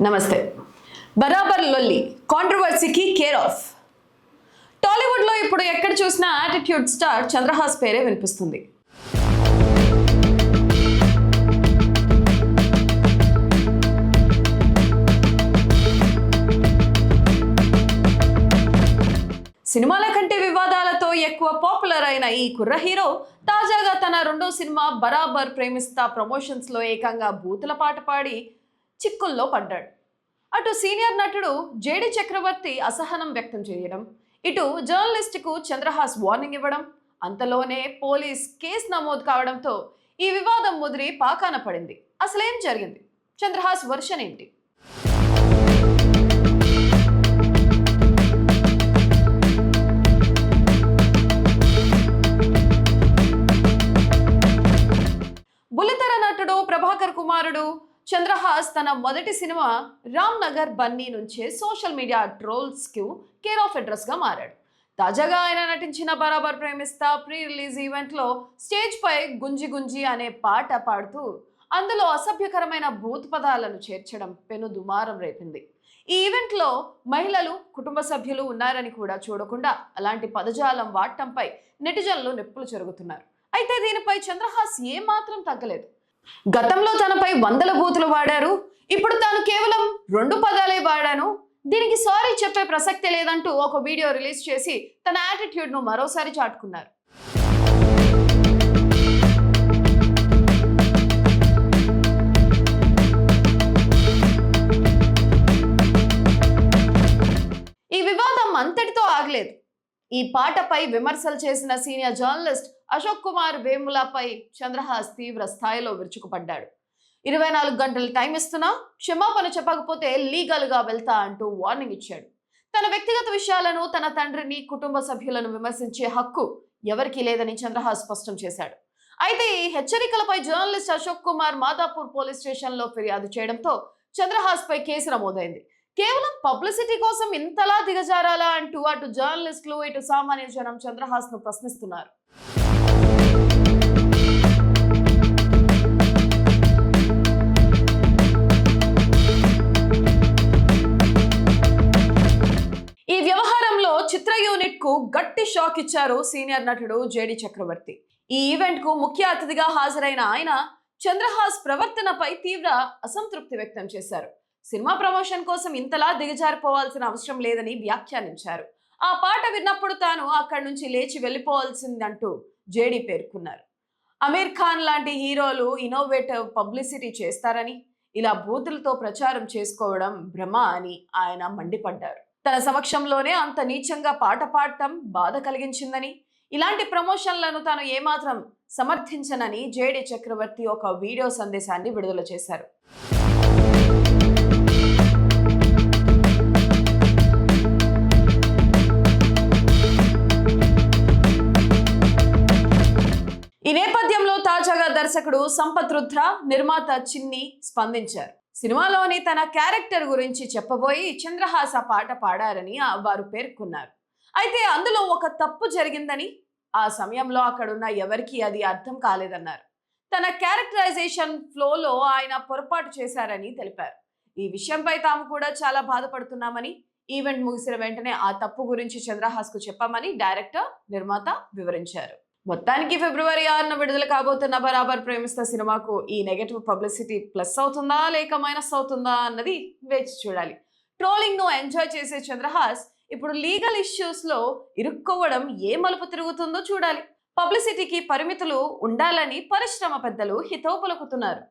నమస్తే. బరాబర్ లొల్లి కాంట్రవర్సీకి కేర్ ఆఫ్. టాలీవుడ్లో ఇప్పుడు ఎక్కడ చూసినా యాటిట్యూడ్ స్టార్ చంద్రహాస్ పేరే వినిపిస్తుంది. సినిమాల కంటే వివాదాలతో ఎక్కువ పాపులర్ అయిన ఈ కుర్ర హీరో తాజాగా తన రెండో సినిమా బరాబర్ ప్రేమిస్తా ప్రమోషన్స్లో ఏకంగా బూతుల పాట పాడి చిక్కుల్లో పడ్డాడు. అటు సీనియర్ నటుడు జేడి చక్రవర్తి అసహనం వ్యక్తం చేయడం, ఇటు జర్నలిస్టుకు చంద్రహాస్ వార్నింగ్ ఇవ్వడం, అంతలోనే పోలీస్ కేసు నమోదు కావడంతో ఈ వివాదం ముదిరి పాకాన పడింది. అసలేం జరిగింది? చంద్రహాస్ వర్షన్ ఏంటి? బుల్లితెర నటుడు ప్రభాకర్ కుమారుడు చంద్రహాస్ తన మొదటి సినిమా రామ్ నగర్ బన్నీ నుంచే సోషల్ మీడియా ట్రోల్స్ కు కేర్ ఆఫ్ అడ్రస్ గా మారాడు. తాజాగా ఆయన నటించిన బరాబర్ ప్రేమిస్తా ప్రీ రిలీజ్ ఈవెంట్ లో స్టేజ్ పై గుంజి గుంజి అనే పాట పాడుతూ అందులో అసభ్యకరమైన భూత పదాలను చేర్చడం పెను దుమారం రేపింది. ఈ ఈవెంట్ లో మహిళలు, కుటుంబ సభ్యులు ఉన్నారని కూడా చూడకుండా అలాంటి పదజాలం వాడటంపై నెటిజన్లు నిప్పులు చెరుగుతున్నారు. అయితే దీనిపై చంద్రహాస్ ఏమాత్రం తగ్గలేదు. గతంలో తనపై వందల బూతులు వాడారు, ఇప్పుడు తాను కేవలం 2 పదాలే వాడాను, దీనికి సారీ చెప్పే ప్రసక్తే లేదంటూ ఒక వీడియో రిలీజ్ చేసి తన యాటిట్యూడ్ ను మరోసారి చాటుకున్నారు. ఈ వివాదం అంతటితో ఆగలేదు. ఈ పాటపై విమర్శలు చేసిన సీనియర్ జర్నలిస్ట్ అశోక్ కుమార్ వేములపై చంద్రహాస్ తీవ్ర స్థాయిలో విరుచుకుపడ్డాడు. 24 గంటలు టైం ఇస్తున్నా క్షమాపణ చెప్పకపోతే లీగల్ గా వెళ్తా అంటూ వార్నింగ్ ఇచ్చాడు. తన వ్యక్తిగత విషయాలను, తన తండ్రిని, కుటుంబ సభ్యులను విమర్శించే హక్కు ఎవరికీ లేదని చంద్రహాస్ స్పష్టం చేశాడు. అయితే ఈ హెచ్చరికలపై journalist Ashok Kumar Madhapur police station లో ఫిర్యాదు చేయడంతో చంద్రహాస్ పై కేసు నమోదైంది. కేవలం పబ్లిసిటీ కోసం ఇంతలా దిగజారాలా అంటూ అటు జర్నలిస్టులు, ఇటు సామాన్య జనం చంద్రహాస్ ను ప్రశ్నిస్తున్నారు. ఈ వ్యవహారంలో చిత్ర యూనిట్ కు గట్టి షాక్ ఇచ్చారు సీనియర్ నటుడు జేడి చక్రవర్తి. ఈ ఈవెంట్ కు ముఖ్య అతిథిగా హాజరైన ఆయన చంద్రహాస్ ప్రవర్తనపై తీవ్ర అసంతృప్తి వ్యక్తం చేశారు. సినిమా ప్రమోషన్ కోసం ఇంతలా దిగజారిపోవాల్సిన అవసరం లేదని వ్యాఖ్యానించారు. ఆ పాట విన్నప్పుడు తాను అక్కడి నుంచి లేచి వెళ్ళిపోవాల్సిందంటూ జేడీ పేర్కొన్నారు. అమీర్ ఖాన్ లాంటి హీరోలు ఇన్నోవేటివ్ పబ్లిసిటీ చేస్తారని, ఇలా బూతులతో ప్రచారం చేసుకోవడం భ్రమ అని ఆయన మండిపడ్డారు. తన సమక్షంలోనే అంత నీచంగా పాట పాడటం బాధ కలిగించిందని, ఇలాంటి ప్రమోషన్లను తాను ఏమాత్రం సమర్థించనని జేడి చక్రవర్తి ఒక వీడియో సందేశాన్ని విడుదల చేశారు. ఈ నేపథ్యంలో తాజాగా దర్శకుడు సంపత్ రుద్ర, నిర్మాత చిన్ని స్పందించారు. సినిమాలోని తన క్యారెక్టర్ గురించి చెప్పబోయి చంద్రహాస్ ఆ పాట పాడారని వారు పేర్కొన్నారు. అయితే అందులో ఒక తప్పు జరిగిందని, ఆ సమయంలో అక్కడున్న ఎవరికీ అది అర్థం కాలేదన్నారు. తన క్యారెక్టరైజేషన్ ఫ్లోలో ఆయన పొరపాటు చేశారని తెలిపారు. ఈ విషయంపై తాము కూడా చాలా బాధపడుతున్నామని, ఈవెంట్ ముగిసిన వెంటనే ఆ తప్పు గురించి చంద్రహాస్ కు చెప్పామని డైరెక్టర్, నిర్మాత వివరించారు. మొత్తానికి ఫిబ్రవరి 6న విడుదల కాబోతున్న బరాబర్ ప్రేమిస్తా సినిమాకు ఈ నెగటివ్ పబ్లిసిటీ ప్లస్ అవుతుందా లేక మైనస్ అవుతుందా అన్నది వేచి చూడాలి. ట్రోలింగ్ ను ఎంజాయ్ చేసే చంద్రహాస్ ఇప్పుడు లీగల్ ఇష్యూస్ లో ఇరుక్కోవడం ఏ మలుపు తిరుగుతుందో చూడాలి. పబ్లిసిటీకి పరిమితులు ఉండాలని పరిశ్రమ పెద్దలు హితవు పలుకుతున్నారు.